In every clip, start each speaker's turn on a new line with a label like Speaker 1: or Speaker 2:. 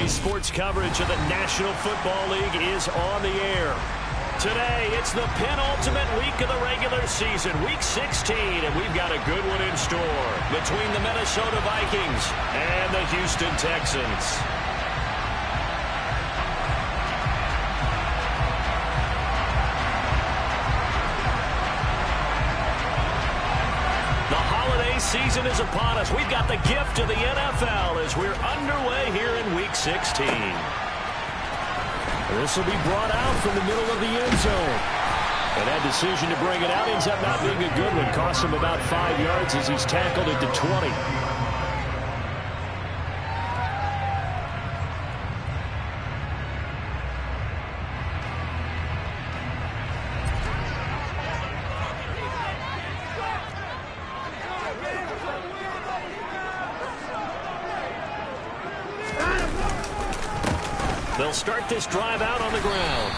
Speaker 1: NBC Sports coverage of the National Football League is on the air. Today, it's the penultimate week of the regular season, Week 16, and we've got a good one in store between the Minnesota Vikings and the Houston Texans. Season is upon us. We've got the gift of the NFL as we're underway here in Week 16. This will be brought out from the middle of the end zone. And that decision to bring it out ends up not being a good one. Costs him about 5 yards as he's tackled at the 20. They'll start this drive out on the ground.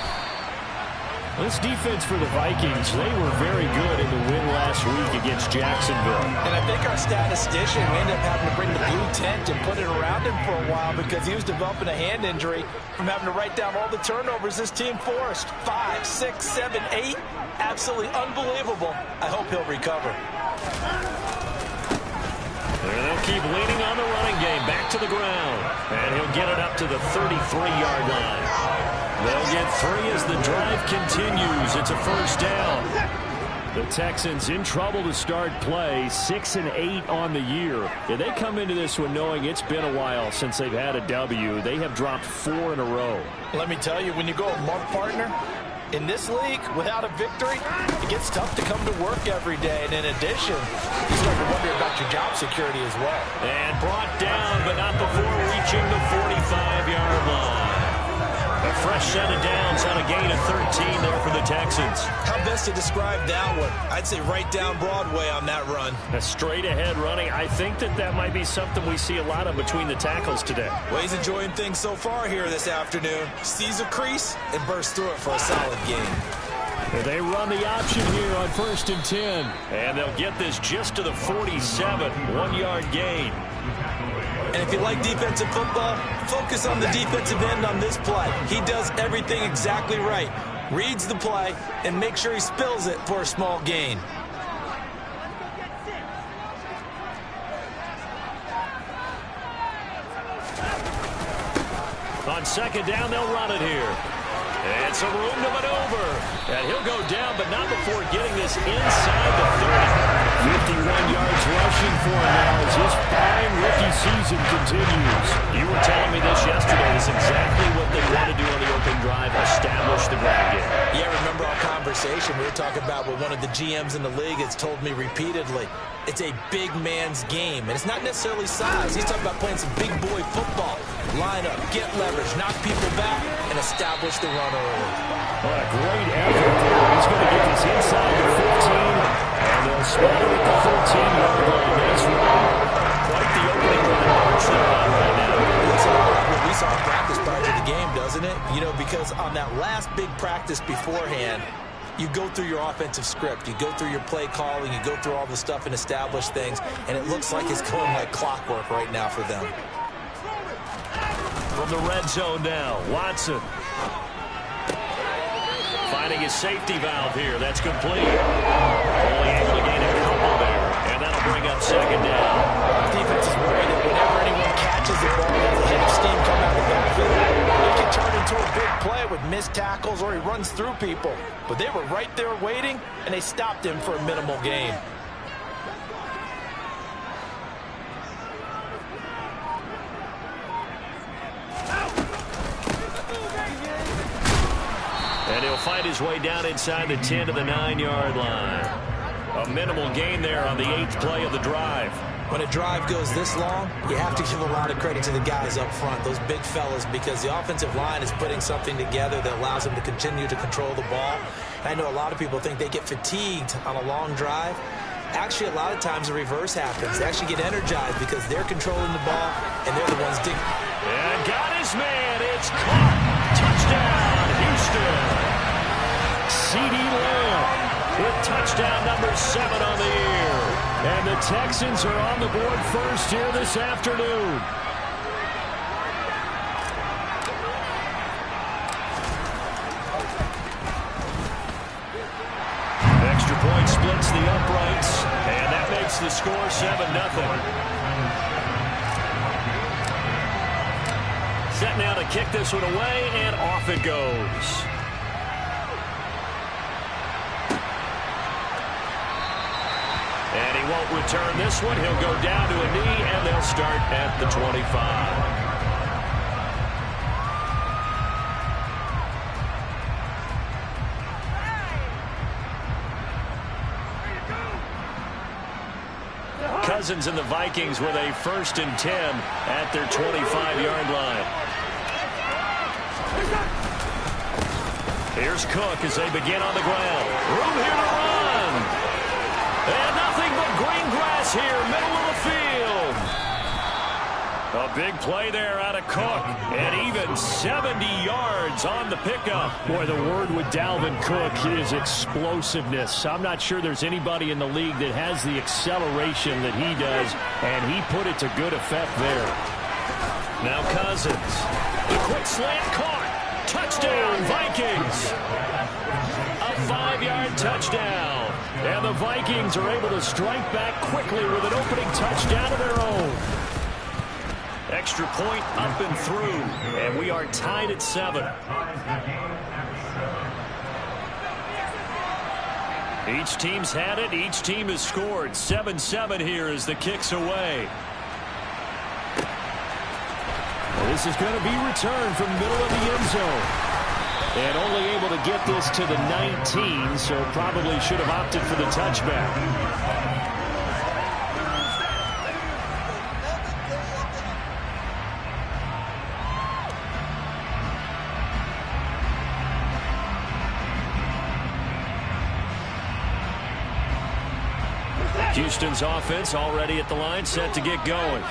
Speaker 1: This defense for the Vikings, they were very good in the win last week against Jacksonville.
Speaker 2: And I think our statistician ended up having to bring the blue tent and put it around him for a while because he was developing a hand injury from having to write down all the turnovers this team forced. 5, 6, 7, 8. Absolutely unbelievable. I hope he'll recover.
Speaker 1: And they'll keep leaning on the running game. Back to the ground. And he'll get it up to the 33-yard line. They'll get 3 as the drive continues. It's a first down. The Texans in trouble to start play. 6 and 8 on the year. Yeah, they come into this one knowing it's been a while since they've had a W. They have dropped 4 in a row.
Speaker 2: Let me tell you, when you go a month partner, in this league, without a victory, it gets tough to come to work every day. And in addition, you start to wonder about your job security as well.
Speaker 1: And brought down, but not before reaching the 45-yard line. A fresh set of downs on a gain of 13 there for the Texans.
Speaker 2: How best to describe that one? I'd say right down Broadway on that run.
Speaker 1: A straight-ahead running. I think that might be something we see a lot of between the tackles today.
Speaker 2: Well, he's enjoying things so far here this afternoon. Sees a crease and bursts through it for a solid gain.
Speaker 1: They run the option here on 1st and 10. And they'll get this just to the 47. 1-yard gain.
Speaker 2: And if you like defensive football, focus on the defensive end on this play. He does everything exactly right. Reads the play and makes sure he spills it for a small gain.
Speaker 1: On second down, they'll run it here. And some room to maneuver. And he'll go down, but not before getting this inside the 30. 51 yards rushing for him now as his fine rookie season continues. You were telling me this yesterday. This is exactly what they want to do on the opening drive, establish the ground game.
Speaker 2: Yeah, remember our conversation? We were talking about what one of the GMs in the league has told me repeatedly. It's a big man's game, and it's not necessarily size. He's talking about playing some big boy football. Line up, get leverage, knock people back, and establish the run early.
Speaker 1: What a great effort there. He's going to get this inside the 15. And they'll spot it at the 14-yard line. Nice run. Quite the opening run right now.
Speaker 2: Looks a lot like what we saw in practice prior to the game, doesn't it? You know, because on that last big practice beforehand, you go through your offensive script. You go through your play calling. You go through all the stuff and establish things. And it looks like it's going like clockwork right now for them.
Speaker 1: From the red zone now, Watson. Finding his safety valve here. That's complete. Only able to gain a couple there. And that'll bring up second down.
Speaker 2: Defense is worried that whenever anyone catches the ball, there's a hit of steam come out of the backfield. It can turn into a big play with missed tackles or he runs through people. But they were right there waiting, and they stopped him for a minimal gain.
Speaker 1: And he'll find his way down inside the 10 to the 9-yard line. A minimal gain there on the 8th play of the drive.
Speaker 2: When a drive goes this long, you have to give a lot of credit to the guys up front, those big fellas, because the offensive line is putting something together that allows them to continue to control the ball. I know a lot of people think they get fatigued on a long drive. Actually, a lot of times the reverse happens. They actually get energized because they're controlling the ball, and they're the ones digging.
Speaker 1: And got his man. It's caught. Touchdown, Houston. CeeDee Lamb with touchdown number 7 on the year. And the Texans are on the board first here this afternoon. uprights, and that makes the score 7-0. Set now to kick this one away, and off it goes. And he won't return this one. He'll go down to a knee, and they'll start at the 25. Cousins and the Vikings with a 1st and 10 at their 25-yard line. Here's Cook as they begin on the ground. Room here to run. And nothing but green grass here, middle of the field. A big play there out of Cook. And even 70 yards on the pickup.
Speaker 3: Boy, the word with Dalvin Cook is explosiveness. I'm not sure there's anybody in the league that has the acceleration that he does, and he put it to good effect there.
Speaker 1: Now Cousins. The quick slant caught. Touchdown, Vikings. A 5-yard touchdown. And the Vikings are able to strike back quickly with an opening touchdown of their own. Extra point up and through, and we are tied at 7. Each team's had it. Each team has scored. 7-7 here as the kick's away.
Speaker 3: This is going to be returned from the middle of the end zone. And only able to get this to the 19, so probably should have opted for the touchback.
Speaker 1: Houston's offense already at the line, set to get going.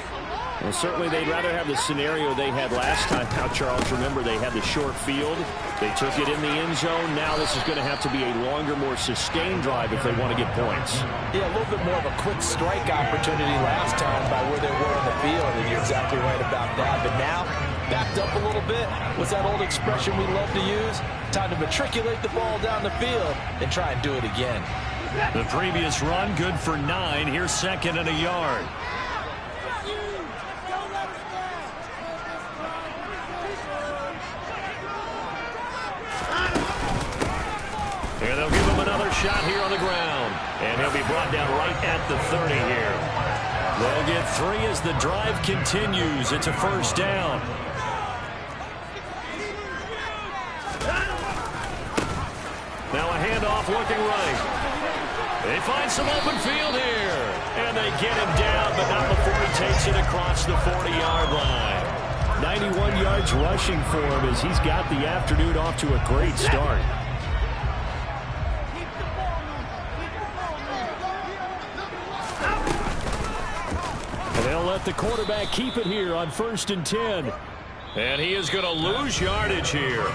Speaker 3: Well, certainly they'd rather have the scenario they had last time. Now, Charles, remember they had the short field. They took it in the end zone. Now this is going to have to be a longer, more sustained drive if they want to get points.
Speaker 2: Yeah, a little bit more of a quick strike opportunity last time by where they were on the field, and you're exactly right about that. But now, backed up a little bit. What's that old expression we love to use? Time to matriculate the ball down the field and try and do it again.
Speaker 1: The previous run, good for 9. Here's 2nd and a yard. And they'll give him another shot here on the ground. And he'll be brought down right at the 30 here. They'll get 3 as the drive continues. It's a 1st down. Now a handoff looking right. They find some open field here. And they get him down, but not before he takes it across the 40-yard line.
Speaker 3: 91 yards rushing for him as he's got the afternoon off to a great start. And they'll let the quarterback keep it here on 1st and 10.
Speaker 1: And he is going to lose yardage here.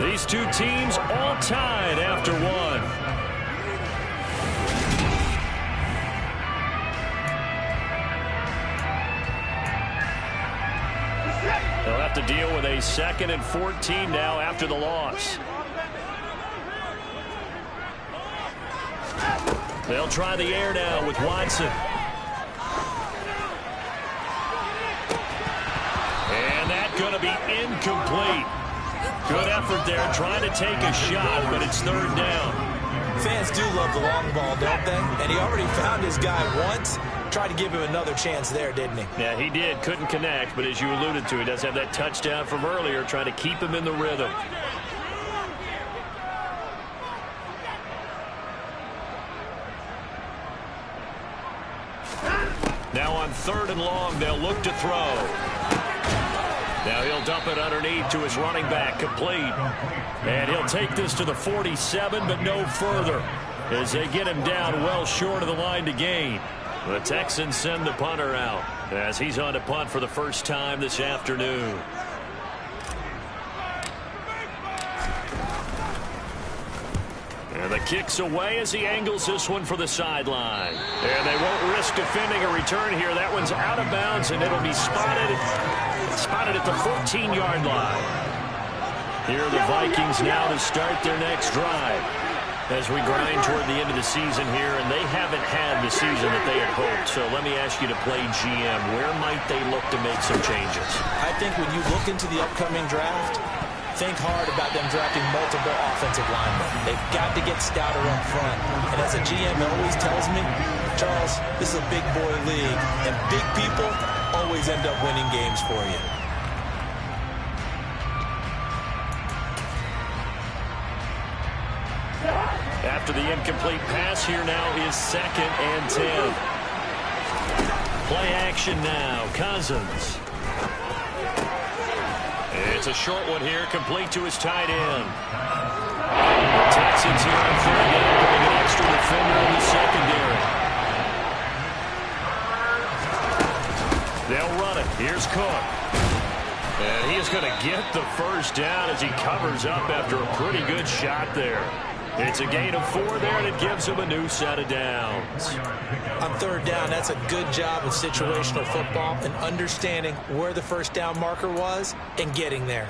Speaker 1: These two teams all tied after 1. They'll have to deal with a 2nd and 14 now after the loss. They'll try the air now with Watson. And that's going to be incomplete. Good effort there trying to take a shot, but it's 3rd down.
Speaker 2: Fans do love the long ball, don't they? And he already found his guy once. Tried to give him another chance there, didn't he?
Speaker 1: Yeah, he did. Couldn't connect, but as you alluded to, he does have that touchdown from earlier, trying to keep him in the rhythm. Now on 3rd and long, they'll look to throw. Now he'll dump it underneath to his running back, complete. And he'll take this to the 47, but no further, as they get him down well short of the line to gain. The Texans send the punter out as he's on to punt for the first time this afternoon. And the kick's away as he angles this one for the sideline. And they won't risk defending a return here. That one's out of bounds, and it'll be spotted at the 14-yard line. Here are the Vikings now to start their next drive. As we grind toward the end of the season here, and they haven't had the season that they had hoped. So let me ask you to play GM. Where might they look to make some changes?
Speaker 2: I think when you look into the upcoming draft, think hard about them drafting multiple offensive linemen. They've got to get stouter up front. And as a GM always tells me, Charles, this is a big boy league, and big people always end up winning games for you.
Speaker 1: After the incomplete pass, here now is 2nd and 10. Play action now. Cousins. It's a short one here, complete to his tight end. The Texans here on 3rd down, putting an extra defender in the secondary. They'll run it. Here's Cook. And he is going to get the first down as he covers up after a pretty good shot there. It's a gain of 4 there, and it gives him a new set of downs.
Speaker 2: On 3rd down, that's a good job of situational football and understanding where the first down marker was and getting there.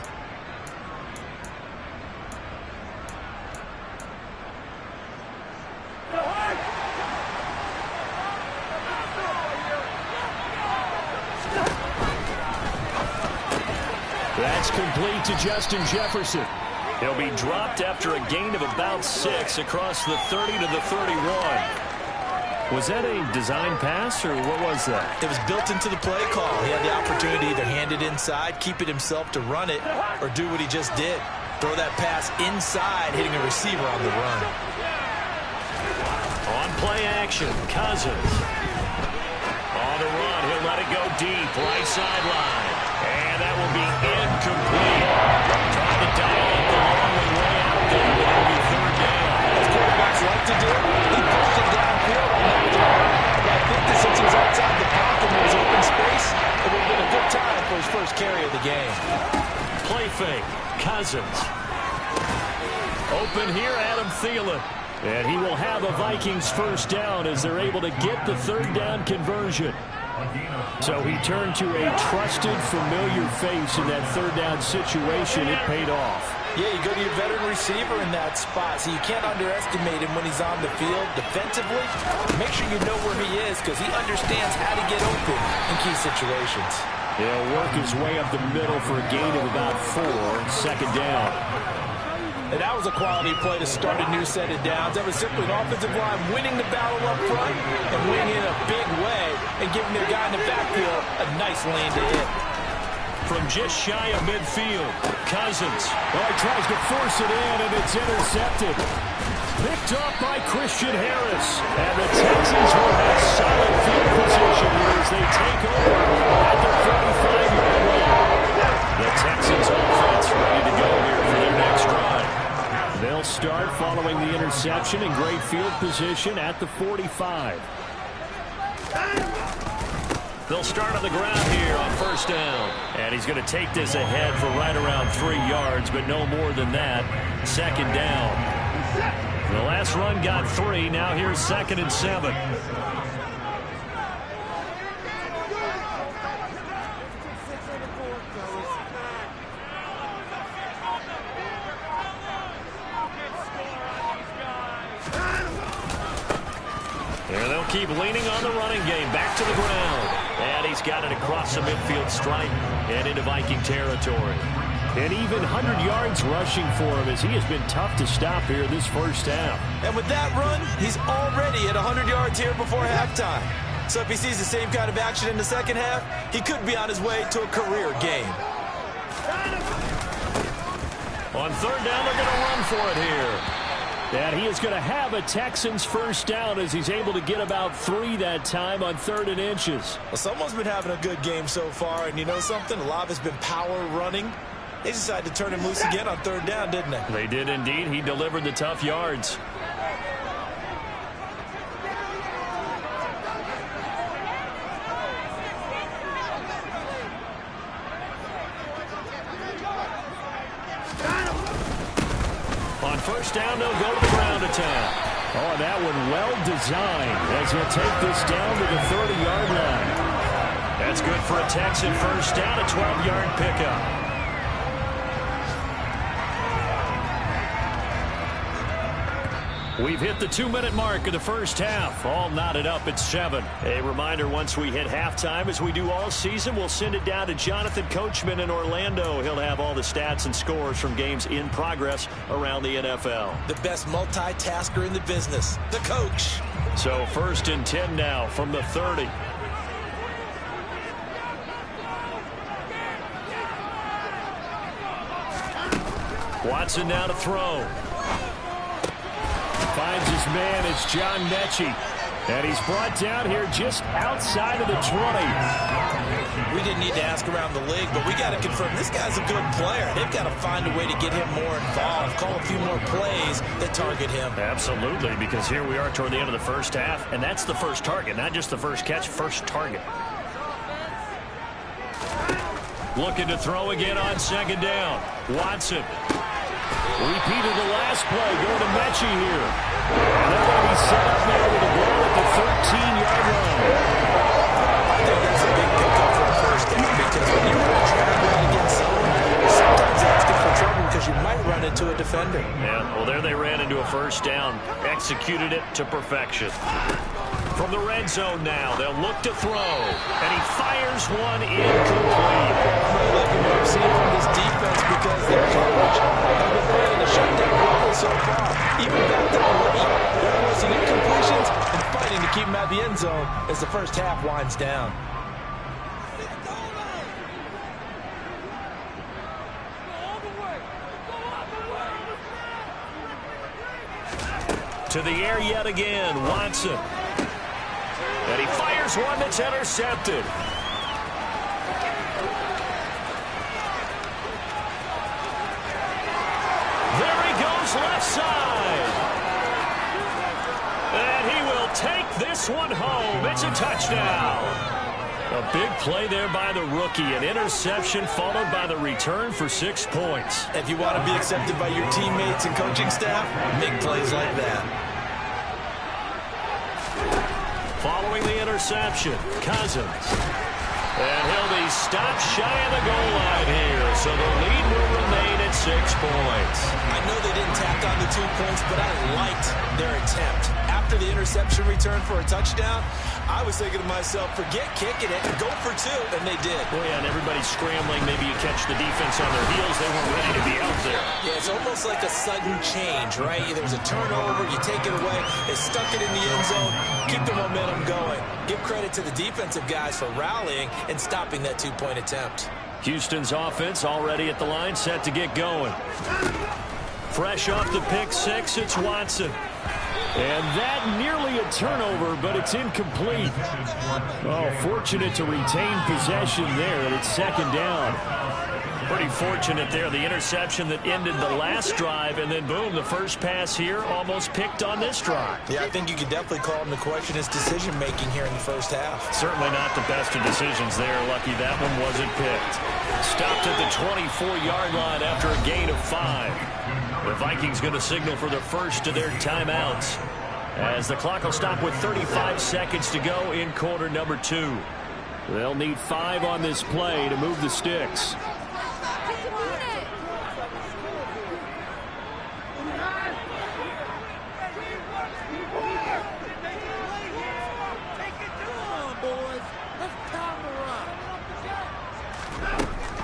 Speaker 3: That's complete to Justin Jefferson.
Speaker 1: He'll be dropped after a gain of about 6 across the 30 to the 31.
Speaker 3: Was that a design pass, or what was that?
Speaker 2: It was built into the play call. He had the opportunity to either hand it inside, keep it himself to run it, or do what he just did. Throw that pass inside, hitting a receiver on the run.
Speaker 1: On play action, Cousins. On the run, he'll let it go deep, right sideline. And that will be incomplete. Trying to dial up the long way out there, but it'll be 3rd down.
Speaker 2: As quarterbacks like to do, he pushed it downfield on that throw. But I think that since he was outside the pocket and there was open space, it would have been a good time for his first carry of the game.
Speaker 1: Play fake, Cousins. Open here, Adam Thielen.
Speaker 3: And he will have a Vikings first down as they're able to get the 3rd down conversion. So he turned to a trusted, familiar face in that 3rd down situation. It paid off.
Speaker 2: Yeah, you go to your veteran receiver in that spot, so you can't underestimate him when he's on the field defensively. Make sure you know where he is because he understands how to get open in key situations.
Speaker 3: He'll work his way up the middle for a gain of about 4, 2nd down.
Speaker 2: And that was a quality play to start a new set of downs. That was simply an offensive line winning the battle up front and winning in a big way and giving their guy in the backfield a nice lane to hit.
Speaker 1: From just shy of midfield, Cousins.
Speaker 3: Well, he tries to force it in, and it's intercepted. Picked up by Christian Harris. And the Texans will have solid field position here as they take over at the 45-yard line.
Speaker 1: The Texans offense ready to go here for their next drive.
Speaker 3: They'll start following the interception in great field position at the 45.
Speaker 1: They'll start on the ground here on 1st down. And he's going to take this ahead for right around 3 yards, but no more than that. 2nd down. The last run got 3. Now here's 2nd and 7. And they'll keep leaning on the running game. Back to the ground. And he's got it across the midfield stripe and into Viking territory.
Speaker 3: And even 100 yards rushing for him as he has been tough to stop here this first half.
Speaker 2: And with that run, he's already at 100 yards here before halftime. So if he sees the same kind of action in the 2nd half, he could be on his way to a career game.
Speaker 1: On 3rd down, they're going to run for it here.
Speaker 3: And he is going to have a Texans first down as he's able to get about 3 that time on 3rd and inches.
Speaker 2: Well, someone's been having a good game so far, and you know something? A lot of it's been power running. They decided to turn him loose again on 3rd down, didn't they?
Speaker 1: They did indeed. He delivered the tough yards. On 1st down, they'll go to the ground attack.
Speaker 3: Oh, that one well designed as he'll take this down to the 30-yard line.
Speaker 1: That's good for a Texan first down, a 12-yard pickup. We've hit the 2-minute mark of the first half. All knotted up at 7. A reminder, once we hit halftime, as we do all season, we'll send it down to Jonathan Coachman in Orlando. He'll have all the stats and scores from games in progress around the NFL.
Speaker 2: The best multitasker in the business, the coach.
Speaker 1: So 1st and 10 now from the 30. Watson now to throw. Finds his man. It's John Mechie. And he's brought down here just outside of the 20.
Speaker 2: We didn't need to ask around the league, but we got to confirm this guy's a good player. They've got to find a way to get him more involved, call a few more plays that target him.
Speaker 1: Absolutely, because here we are toward the end of the first half, and that's the first target, not just the first catch, first target. Looking to throw again on 2nd down. Watson. Repeated the last play, going to Mechie here. And they're going to be set up now with a ball at the 13-yard line.
Speaker 2: I think that's a big pickup for a first down because when you're in a drag right against someone, sometimes that's good for trouble because you might run into a defender.
Speaker 1: Yeah, well, there they ran into a first down. Executed it to perfection. From the red zone now, they'll look to throw. And he fires one incomplete.
Speaker 2: I'm really liking what I'm seeing from this defense because their coverage has been playing a shutdown role so far. Even back to the late, they're forcing incompletions and fighting to keep them at the end zone as the first half winds down.
Speaker 1: To the air yet again, Watson. And he fires one that's intercepted. There he goes left side. And he will take this one home. It's a touchdown. A big play there by the rookie. An interception followed by the return for 6 points.
Speaker 2: If you want to be accepted by your teammates and coaching staff, make plays like that.
Speaker 1: Following the interception, Cousins. And he'll be stopped shy of the goal line here. So the lead will remain at 6 points.
Speaker 2: I know they didn't tack on the 2 points, but I liked their attempt. After the interception return for a touchdown, I was thinking to myself, forget kicking it, go for 2, and they did.
Speaker 1: Well, yeah, and everybody's scrambling. Maybe you catch the defense on their heels. They weren't ready to be out there.
Speaker 2: Yeah, it's almost like a sudden change, right? There's a turnover, you take it away, they stuck it in the end zone, keep the momentum going. Give credit to the defensive guys for rallying and stopping that 2-point attempt.
Speaker 1: Houston's offense already at the line, set to get going. Fresh off the pick 6, it's Watson. And that nearly a turnover, but it's incomplete. Oh, fortunate to retain possession there, and it's 2nd down. Pretty fortunate there, the interception that ended the last drive, and then boom, the first pass here almost picked on this drive.
Speaker 2: Yeah, I think you could definitely call him to question his decision-making here in the first half.
Speaker 1: Certainly not the best of decisions there. Lucky that one wasn't picked. Stopped at the 24-yard line after a gain of 5. The Vikings going to signal for the first of their timeouts as the clock will stop with 35 seconds to go in quarter number 2. They'll need 5 on this play to move the sticks.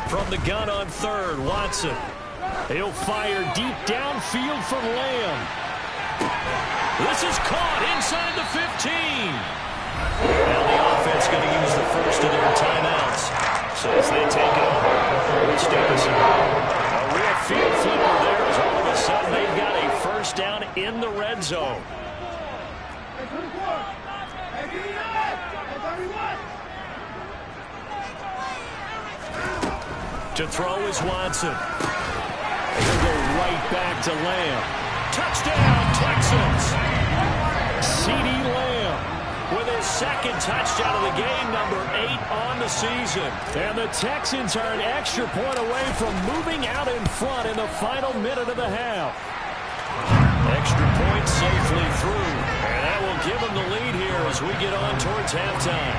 Speaker 1: From the gun on 3rd, Watson. He'll fire deep downfield from Lamb. This is caught inside the 15. Now the offense going to use the first of their timeouts. So as they take it over, Rich Davidson. A real field flipper there as all of a sudden they've got a first down in the red zone. To throw is Watson. He'll go right back to Lamb. Touchdown, Texans. CeeDee Lamb with his 2nd touchdown of the game, number 8 on the season. And the Texans are an extra point away from moving out in front in the final minute of the half. Extra point safely through. And that will give them the lead here as we get on towards halftime.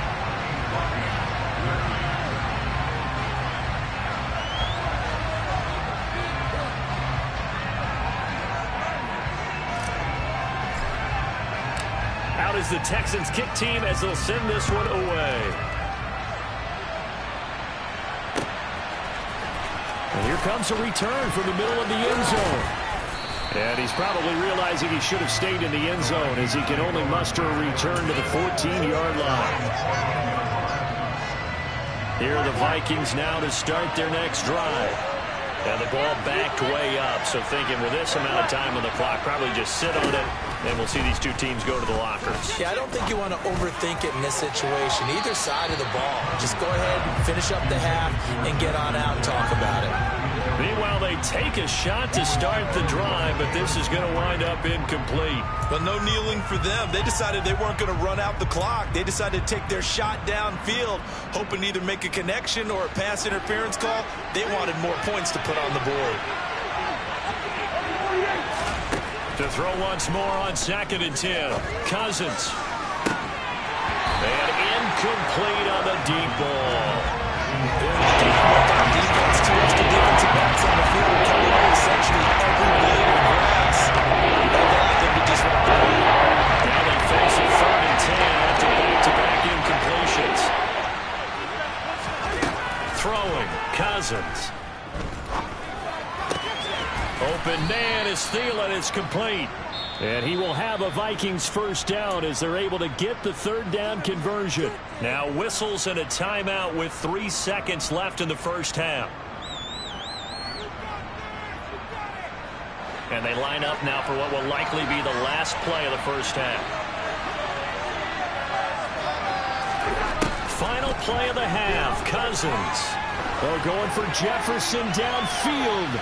Speaker 1: timeout is the Texans kick team as they'll send this one away. And here comes a return from the middle of the end zone. And he's probably realizing he should have stayed in the end zone as he can only muster a return to the 14-yard line. Here are the Vikings now to start their next drive. And the ball backed way up, so thinking with this amount of time on the clock, probably just sit on it, and we'll see these two teams go to the lockers.
Speaker 2: Yeah, I don't think you want to overthink it in this situation. Either side of the ball. Just go ahead, finish up the half, and get on out and talk about it.
Speaker 1: Meanwhile, they take a shot to start the drive, but this is going to wind up incomplete.
Speaker 4: But no kneeling for them. They decided they weren't going to run out the clock. They decided to take their shot downfield, hoping to either make a connection or a pass interference call. They wanted more points to put on the board.
Speaker 1: To throw once more on 2nd and 10. Cousins. And incomplete on the deep ball.
Speaker 2: Defense, too much to defensive backs on the field. Coming out essentially every blade of grass. That allowed them to disrupt the play.
Speaker 1: Now they face a 3rd and 10 after back-to-back incompletions. Throwing, Cousins. Open man is Thielen. It's complete. And he will have a Vikings first down as they're able to get the 3rd down conversion. Now whistles and a timeout with 3 seconds left in the first half. And they line up now for what will likely be the last play of the first half. Final play of the half. Cousins. They're going for Jefferson downfield.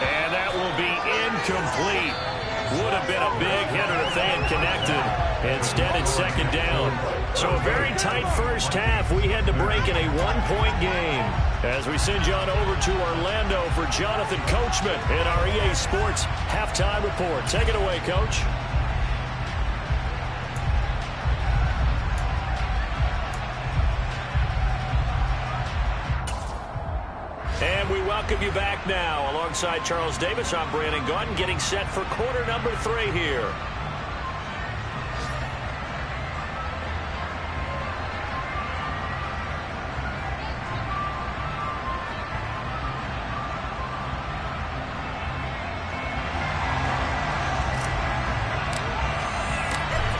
Speaker 1: And that will be incomplete. Would have been a big hitter if they had connected. Instead, it's 2nd down. So a very tight first half. We had to break in a 1-point game. As we send you on over to Orlando for Jonathan Coachman in our EA Sports Halftime Report. Take it away, Coach. And we welcome you back now. Alongside Charles Davis, I'm Brandon Gaudin, getting set for quarter number 3 here.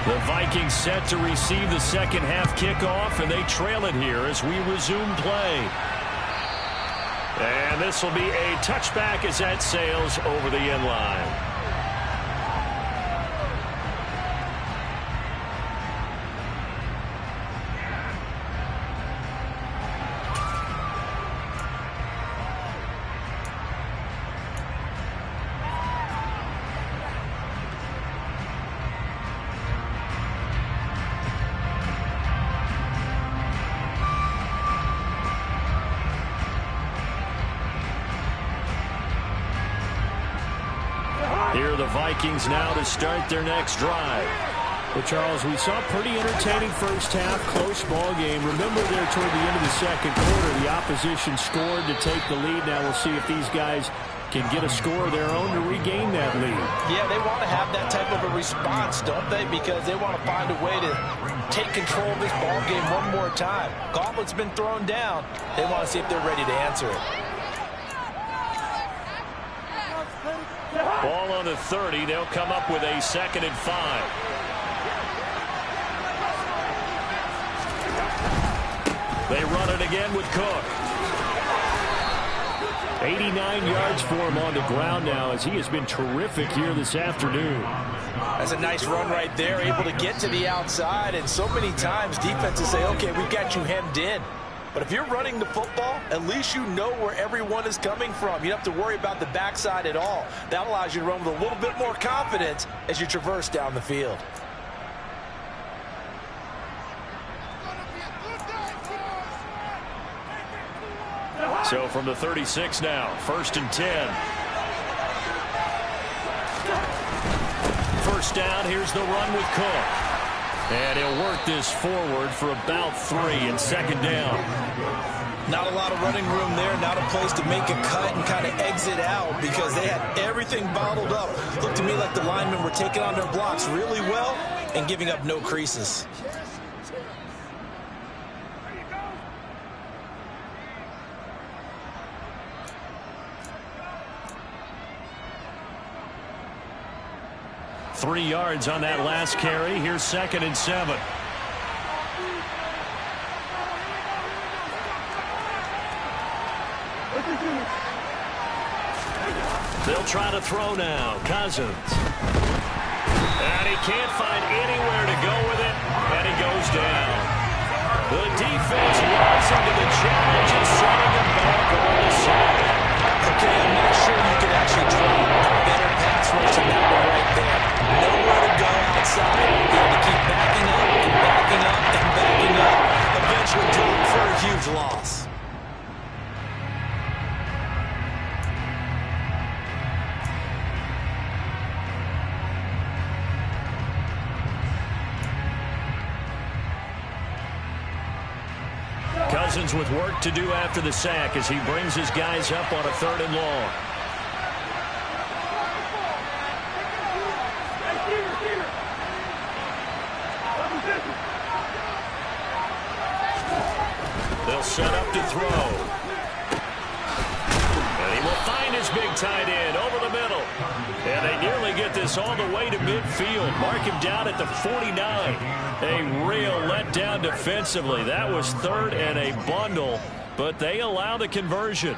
Speaker 1: The Vikings set to receive the second half kickoff, and they trail it here as we resume play. And this will be a touchback as that sails over the end line. Here are the Vikings now to start their next drive.
Speaker 3: Well, Charles, we saw a pretty entertaining first half, close ball game. Remember there toward the end of the second quarter, the opposition scored to take the lead. Now we'll see if these guys can get a score of their own to regain that lead.
Speaker 2: Yeah, they want to have that type of a response, don't they? Because they want to find a way to take control of this ball game one more time. Gauntlet's been thrown down. They want to see if they're ready to answer it.
Speaker 1: Ball on the 30. They'll come up with a 2nd and 5. They run it again with Cook. 89 yards for him on the ground now as he has been terrific here this afternoon.
Speaker 2: That's a nice run right there, able to get to the outside. And so many times defenses say, okay, we've got you hemmed in. But if you're running the football, at least you know where everyone is coming from. You don't have to worry about the backside at all. That allows you to run with a little bit more confidence as you traverse down the field.
Speaker 1: So from the 36 now, 1st and 10. First down, here's the run with Cook. And he'll work this forward for about 3 and 2nd down.
Speaker 4: Not a lot of running room there, not a place to make a cut and kind of exit out because they had everything bottled up. Looked to me like the linemen were taking on their blocks really well,
Speaker 2: and giving up no creases.
Speaker 1: Three yards on that last carry. Here's 2nd and 7. They'll try to throw now. Cousins. And he can't find anywhere to go with it, and he goes down. The defense rising to the challenge and setting him back on the sack.
Speaker 2: Okay, I'm not sure you could actually draw a better pass rush than that one right there. Nowhere to go outside. He had to keep backing up and backing up and backing up. Eventually dropped for a huge loss.
Speaker 1: Cousins with work to do after the sack as he brings his guys up on a 3rd and long. They'll set up to throw. And he will find his big tight end over the middle. And they nearly get this all the way to midfield. Mark him down at the 49. A real letdown defensively. That was 3rd and a bundle, but they allow the conversion.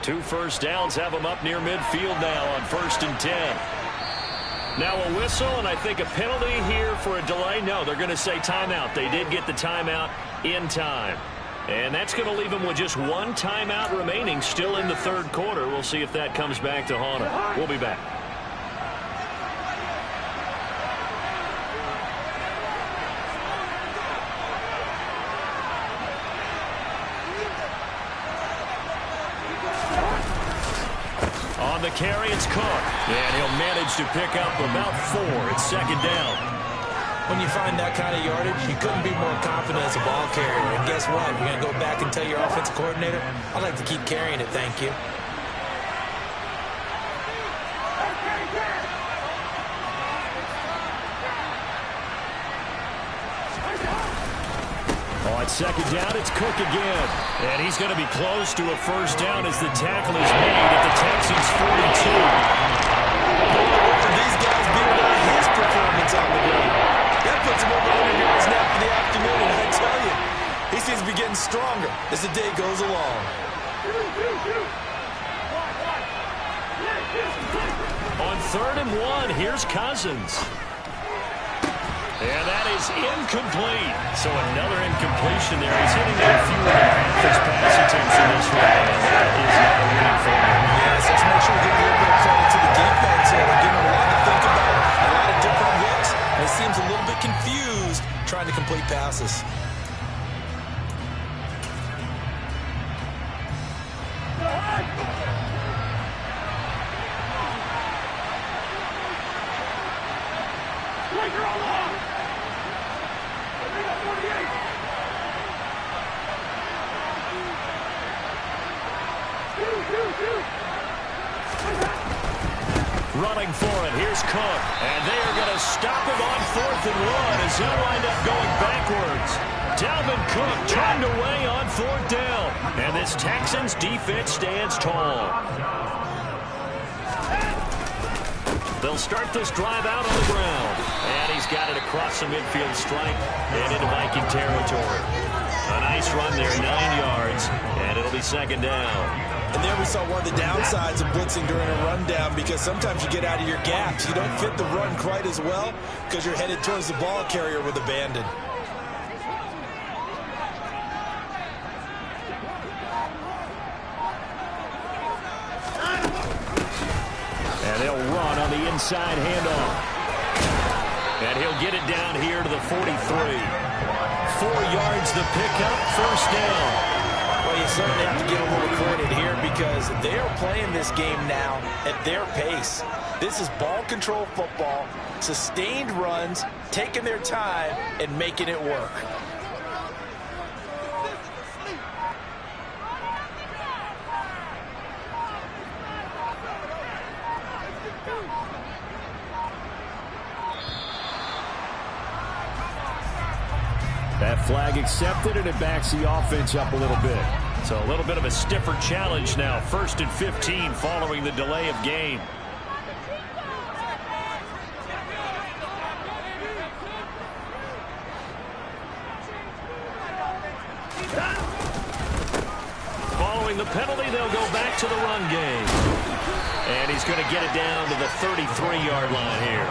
Speaker 1: 2 first downs have them up near midfield now on 1st and 10. Now a whistle, and I think a penalty here for a delay. No, they're going to say timeout. They did get the timeout in time. And that's going to leave them with just 1 timeout remaining still in the 3rd quarter. We'll see if that comes back to haunt them. We'll be back. On the carry, it's Cook. And he'll manage to pick up about 4. It's 2nd down.
Speaker 2: When you find that kind of yardage, you couldn't be more confident as a ball carrier. And guess what? You're going to go back and tell your offensive coordinator, I'd like to keep carrying it, thank you.
Speaker 1: On 2nd down, it's Cook again. And he's going to be close to a 1st down as the tackle is made at the Texans' 42.
Speaker 4: What could these guys be without his performance on the ground? That puts him over 100 yards now for the afternoon, and I tell you, he seems to be getting stronger as the day goes along.
Speaker 1: On 3rd and 1, here's Cousins. And that is incomplete. So another incompletion there. He's hitting a few of his pass attempts in this round. That is not a winning formula.
Speaker 4: Yes, let's make sure we give a little bit of credit to the defense here. They're giving him a lot to think about, a lot of different looks, and he seems a little bit confused trying to complete passes.
Speaker 1: Running for it. Here's Cook. And they are going to stop him on 4th and 1 as he'll wind up going backwards. Dalvin Cook turned away on 4th down. And this Texans defense stands tall. They'll start this drive out on the ground. And he's got it across the midfield stripe and into Viking territory. A nice run there, 9 yards. And it'll be 2nd down.
Speaker 4: And there we saw one of the downsides of blitzing during a rundown, because sometimes you get out of your gaps. You don't fit the run quite as well because you're headed towards the ball carrier with abandon.
Speaker 1: And they'll run on the inside handoff. And he'll get it down here to the 43. 4 yards the pickup, 1st down.
Speaker 2: Well, you certainly have to give a little credit here because they're playing this game now at their pace. This is ball control football, sustained runs, taking their time, and making it work.
Speaker 3: That flag accepted, and it backs the offense up a little bit.
Speaker 1: So a little bit of a stiffer challenge now. 1st and 15 following the delay of game. Following the penalty, they'll go back to the run game. And he's going to get it down to the 33-yard line here.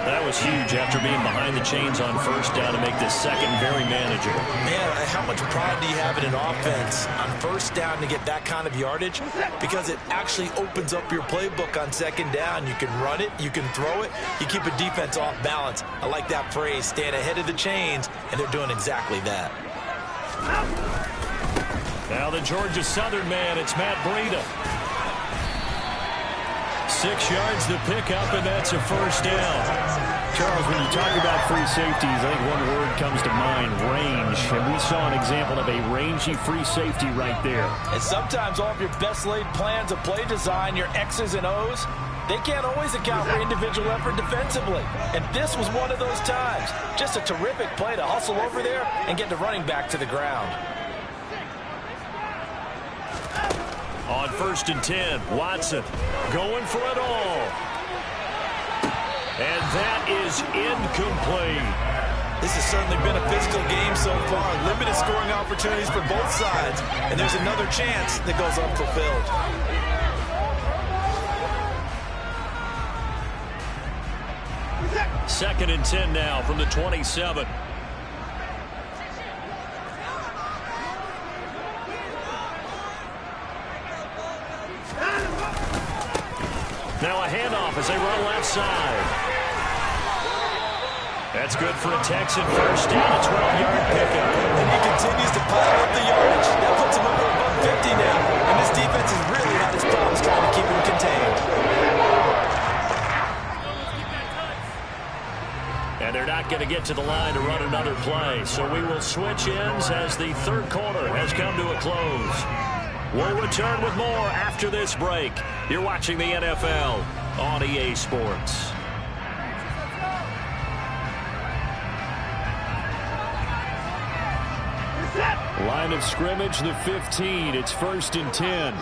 Speaker 1: That was huge after being behind the chains on 1st down to make this 2nd very manageable.
Speaker 2: Man, how much pride do you have in an offense on 1st down to get that kind of yardage? Because it actually opens up your playbook on 2nd down. You can run it, you can throw it, you keep a defense off balance. I like that phrase, staying ahead of the chains, and they're doing exactly that.
Speaker 1: Now the Georgia Southern man, it's Matt Breida. 6 yards the pickup, and that's a 1st down.
Speaker 3: Charles, when you talk about free safeties, I think one word comes to mind, range. And we saw an example of a rangy free safety right there.
Speaker 2: And sometimes all of your best laid plans of play design, your X's and O's, they can't always account for individual effort defensively. And this was one of those times. Just a terrific play to hustle over there and get the running back to the ground.
Speaker 1: On 1st and 10, Watson going for it all. And that is incomplete.
Speaker 4: This has certainly been a physical game so far. Limited scoring opportunities for both sides. And there's another chance that goes unfulfilled.
Speaker 1: Second and 10 now from the 27. Now a handoff as they run left side. That's good for a Texan first down, a 12-yard pickup.
Speaker 4: And he continues to pile up the yardage. That puts him over above 50 now. And this defense has really had its problems trying to keep him contained.
Speaker 1: And they're not going to get to the line to run another play. So we will switch ends as the third quarter has come to a close. We'll return with more after this break. You're watching the NFL on EA Sports.
Speaker 3: Line of scrimmage, the 15. It's 1st and 10.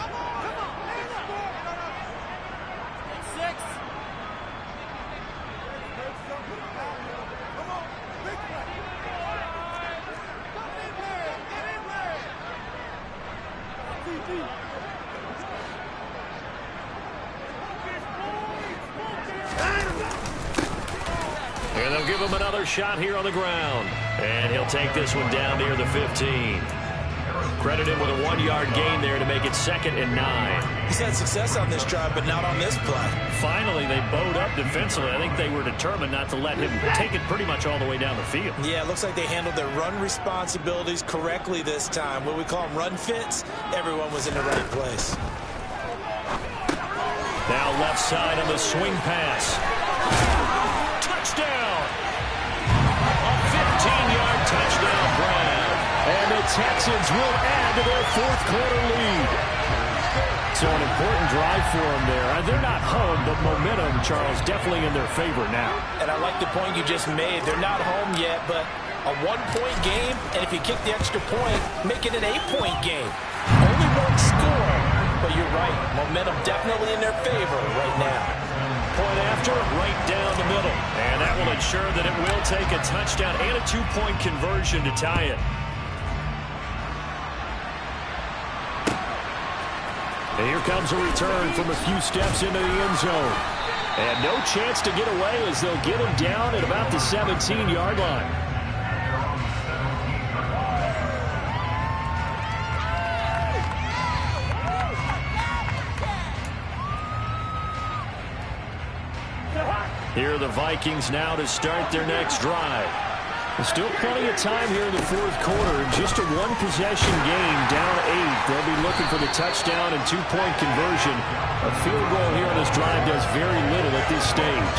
Speaker 1: And they'll give him another shot here on the ground. And he'll take this one down near the 15. Credit him with a 1-yard gain there to make it 2nd and 9.
Speaker 4: He's had success on this drive, but not on this play.
Speaker 1: Finally, they bowed up defensively. I think they were determined not to let him take it pretty much all the way down the field.
Speaker 2: Yeah, it looks like they handled their run responsibilities correctly this time. What we call them run fits, everyone was in the right place.
Speaker 1: Now left side on the swing pass. Touchdown! A 15-yard touchdown grab.
Speaker 3: And the Texans will add to their fourth quarter lead. So an important drive for them there. They're not home, but momentum, Charles, definitely in their favor now.
Speaker 2: And I like the point you just made. They're not home yet, but a 1-point game, and if you kick the extra point, make it an 8-point game. Only one score, but you're right. Momentum definitely in their favor right now.
Speaker 1: Point after, right down the middle. And that will ensure that it will take a touchdown and a 2-point conversion to tie it.
Speaker 3: And here comes a return from a few steps into the end zone. And no chance to get away as they'll get him down at about the 17-yard line. Here are the Vikings now to start their next drive. There's still plenty of time here in the fourth quarter. Just a one-possession game, down 8. They'll be looking for the touchdown and 2-point conversion. A field goal here on this drive does very little at this stage.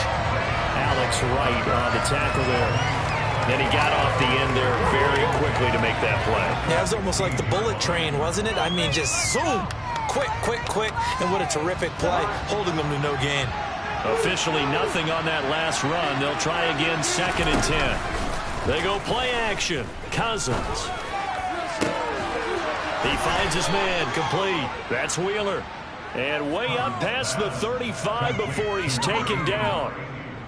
Speaker 3: Alex Wright on the tackle there. And he got off the end there very quickly to make that play.
Speaker 2: Yeah, it was almost like the bullet train, wasn't it? I mean, just zoom. Quick, quick, quick. And what a terrific play, holding them to no gain.
Speaker 1: Officially nothing on that last run. They'll try again, 2nd and 10. They go play action. Cousins. He finds his man, complete. That's Wheeler. And way up past the 35 before he's taken down.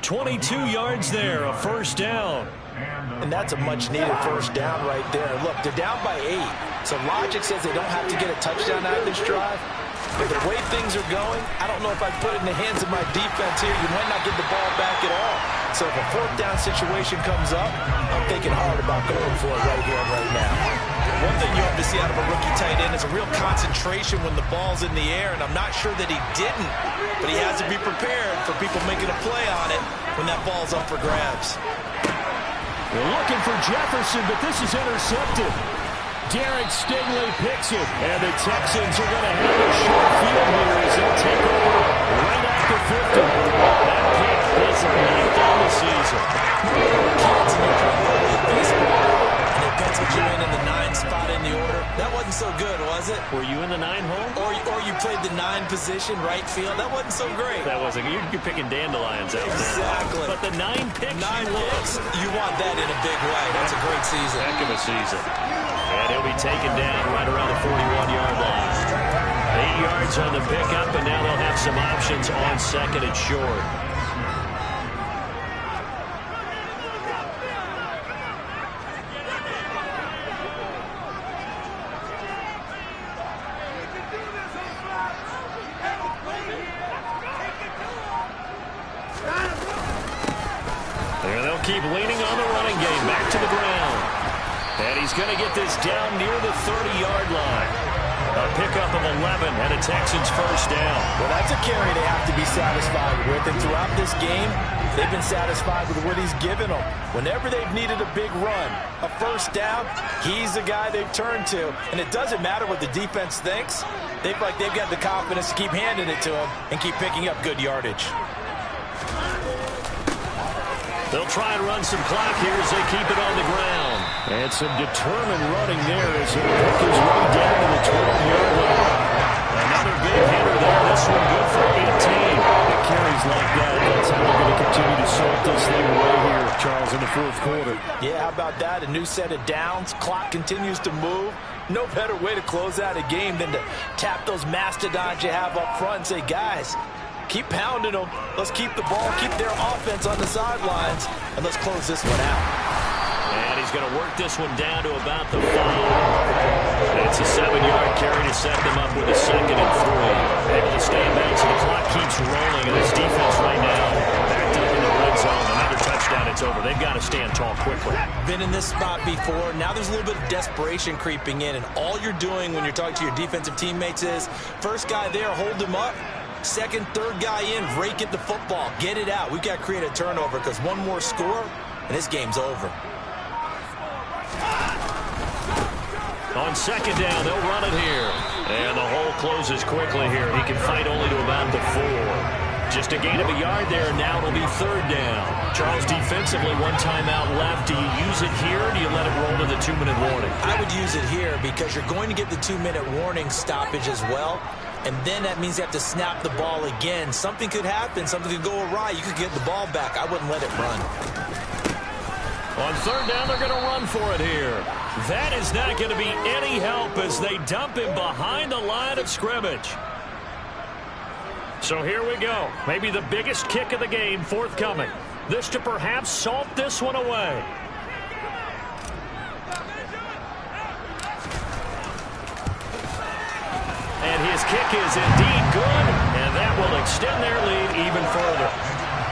Speaker 1: 22 yards there, a first down.
Speaker 2: And that's a much-needed first down right there. Look, they're down by 8. So logic says they don't have to get a touchdown out of this drive. But the way things are going, I don't know if I put it in the hands of my defense here. You might not get the ball back at all. So if a 4th down situation comes up, I'm thinking hard about going for it right here and right now.
Speaker 4: One thing you hope to see out of a rookie tight end is a real concentration when the ball's in the air, and I'm not sure that he didn't, but he has to be prepared for people making a play on it when that ball's up for grabs.
Speaker 3: They're looking for Jefferson, but this is intercepted. Derek Stingley picks it, and the Texans are going to have a short field here as they'll take over right at the 50.
Speaker 1: That pick is the 9th on the season.
Speaker 2: Kids in your baseball, and they penciled you in the 9 spot in the order. That wasn't so good, was it?
Speaker 1: Were you in the 9 hole?
Speaker 2: Or you played the 9 position, right field. That wasn't so great.
Speaker 1: That wasn't. You're picking dandelions out there.
Speaker 2: Exactly.
Speaker 1: But the 9 picks.
Speaker 2: 9 picks. You want that in a big way. That's a great season.
Speaker 1: Heck of a season. And he'll be taken down right around the 41-yard line. 8 yards on the pickup, and now they'll have some options on 2nd and short. keep leaning on the running game. Back to the ground. And he's going to get this down near the 30-yard line. A pickup of 11 and a Texans first down.
Speaker 2: Well, that's a carry they have to be satisfied with. And throughout this game, they've been satisfied with what he's given them. Whenever they've needed a big run, a first down, he's the guy they've turned to. And it doesn't matter what the defense thinks. They feel like they've got the confidence to keep handing it to him and keep picking up good yardage.
Speaker 1: They'll try and run some clock here as they keep it on the ground.
Speaker 3: And some determined running there as he works his way down to the 12-yard line.
Speaker 1: Another big hitter there. This one good for 18.
Speaker 3: It carries like that. That's how they're going to continue to salt this thing away here, Charles, in the fourth quarter.
Speaker 2: Yeah, how about that? A new set of downs. Clock continues to move. No better way to close out a game than to tap those mastodons you have up front and say, guys, keep pounding them. Let's keep the ball, keep their offense on the sidelines, and let's close this one out.
Speaker 1: And he's going to work this one down to about the 5. It's a 7-yard carry to set them up with a 2nd and 3. Able to stay in bounds, so the clock keeps rolling, and this defense right now backed up in the red zone. Another touchdown, it's over. They've got to stand tall quickly.
Speaker 2: Been in this spot before. Now there's a little bit of desperation creeping in, and all you're doing when you're talking to your defensive teammates is, first guy there, hold him up. Second, third guy in, rake at the football. Get it out. We've got to create a turnover because one more score, and this game's over.
Speaker 1: On 2nd down, they'll run it here. And the hole closes quickly here. He can fight only to about the 4. Just a gain of a yard there. Now it'll be 3rd down. Charles, defensively, 1 timeout left. Do you use it here, or do you let it roll to the 2-minute warning?
Speaker 2: I would use it here because you're going to get the 2-minute warning stoppage as well. And then that means you have to snap the ball again. Something could happen. Something could go awry. You could get the ball back. I wouldn't let it run.
Speaker 1: On 3rd down, they're going to run for it here. That is not going to be any help as they dump him behind the line of scrimmage. So here we go. Maybe the biggest kick of the game forthcoming. This to perhaps salt this one away. And his kick is indeed good, and that will extend their lead even further.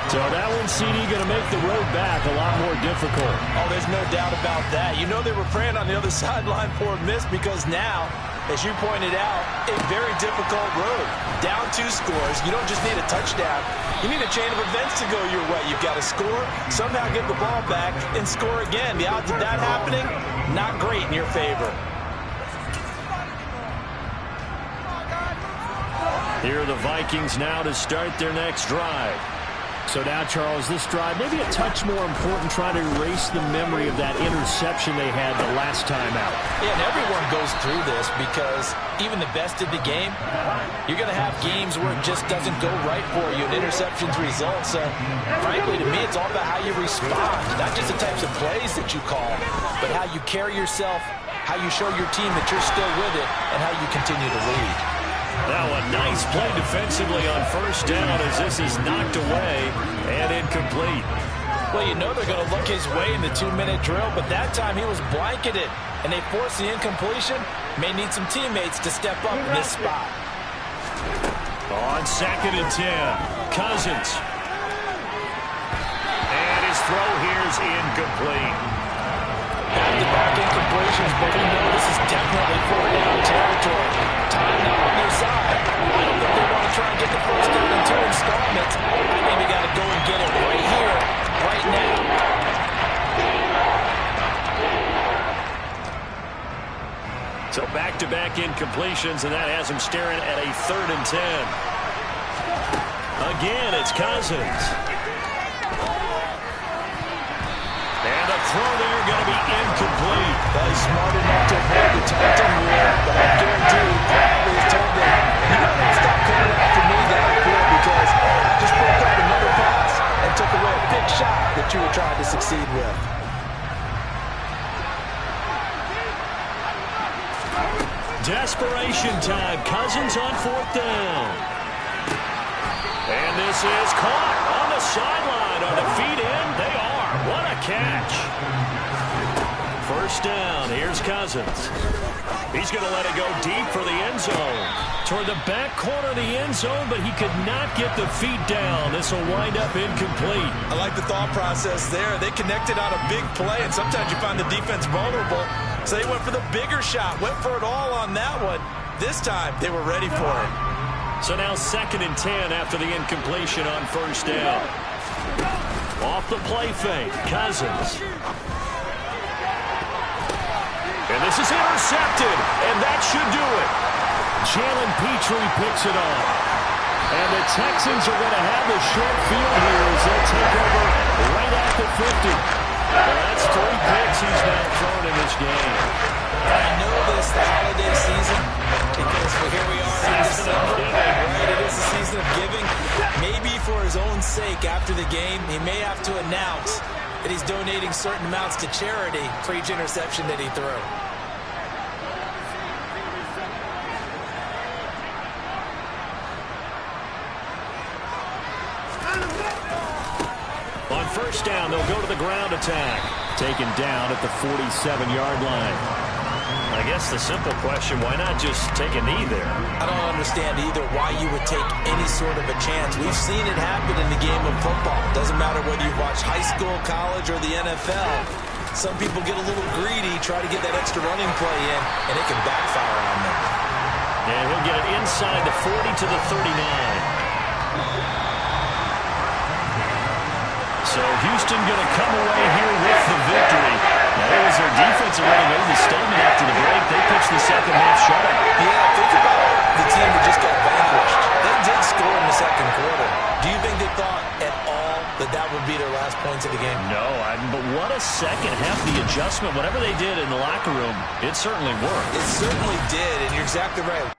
Speaker 3: So that one, CD, going to make the road back a lot more difficult.
Speaker 2: Oh, there's no doubt about that. You know they were praying on the other sideline for a miss because now, as you pointed out, a very difficult road. Down 2 scores. You don't just need a touchdown. You need a chain of events to go your way. You've got to score, somehow get the ball back, and score again. The odds of that happening, not great in your favor.
Speaker 1: Here are the Vikings now to start their next drive.
Speaker 3: So now, Charles, this drive, maybe a touch more important, trying to erase the memory of that interception they had the last time out.
Speaker 2: Yeah, and everyone goes through this because even the best of the game, you're going to have games where it just doesn't go right for you, and interceptions result. So, frankly, to me, it's all about how you respond, not just the types of plays that you call, but how you carry yourself, how you show your team that you're still with it, and how you continue to lead.
Speaker 1: Now a nice play defensively on 1st down as this is knocked away and incomplete.
Speaker 2: Well, you know they're going to look his way in the 2-minute drill, but that time he was blanketed, and they forced the incompletion. May need some teammates to step up in this spot.
Speaker 1: On 2nd and 10, Cousins. And his throw here is incomplete.
Speaker 2: Back-to-back incompletions, but we know this is definitely 4-down territory. Time now on their side. I don't think they want to try and get the first down in 2 installments. I think they got to go and get it right here, right now.
Speaker 1: So back-to-back incompletions, and that has him staring at a 3rd and 10. Again, it's Cousins. And a throw there going to be incomplete.
Speaker 2: Well, he's smart enough to avoid the taunting rule, but I guarantee he probably has told them, you got to stop coming after me downfield because I just broke up another pass and took away a big shot that you were trying to succeed with.
Speaker 1: Desperation time. Cousins on 4th down. And this is caught on the sideline. On the feet in, they are. What a catch. 1st down. Here's Cousins. He's going to let it go deep for the end zone. Toward the back corner of the end zone, but he could not get the feet down. This will wind up incomplete.
Speaker 4: I like the thought process there. They connected on a big play, and sometimes you find the defense vulnerable. So they went for the bigger shot, went for it all on that one. This time, they were ready for it.
Speaker 1: So now 2nd and 10 after the incompletion on first down. Off the play fake, Cousins. And this is intercepted, and that should do it. Jalen Petrie picks it off. And the Texans are going to have the short field here as they'll take over right at the 50. Well, that's 3 picks he's now thrown in this game.
Speaker 2: I know this the holiday season because here we are in December. Right, it is the season of giving. Maybe for his own sake after the game, he may have to announce that he's donating certain amounts to charity for each interception that he threw.
Speaker 1: On first down, they'll go to the ground attack. Taken down at the 47-yard line. I guess the simple question, why not just take a knee there?
Speaker 2: I don't understand either why you would take any sort of a chance. We've seen it happen in the game of football. Doesn't matter whether you watch high school, college, or the NFL. Some people get a little greedy, try to get that extra running play in, and it can backfire on them.
Speaker 1: And he'll get it inside the 40 to the 39. So Houston going to come away here with the victory. Now, it was their defense that really made the statement after the break. They pitched the second half shutout.
Speaker 2: Yeah, think about the team that just got vanquished. They did score in the second quarter. Do you think they thought at all that that would be their last points of the game?
Speaker 1: No, but what a second half. The adjustment, whatever they did in the locker room, it certainly worked.
Speaker 2: It certainly did, and you're exactly right.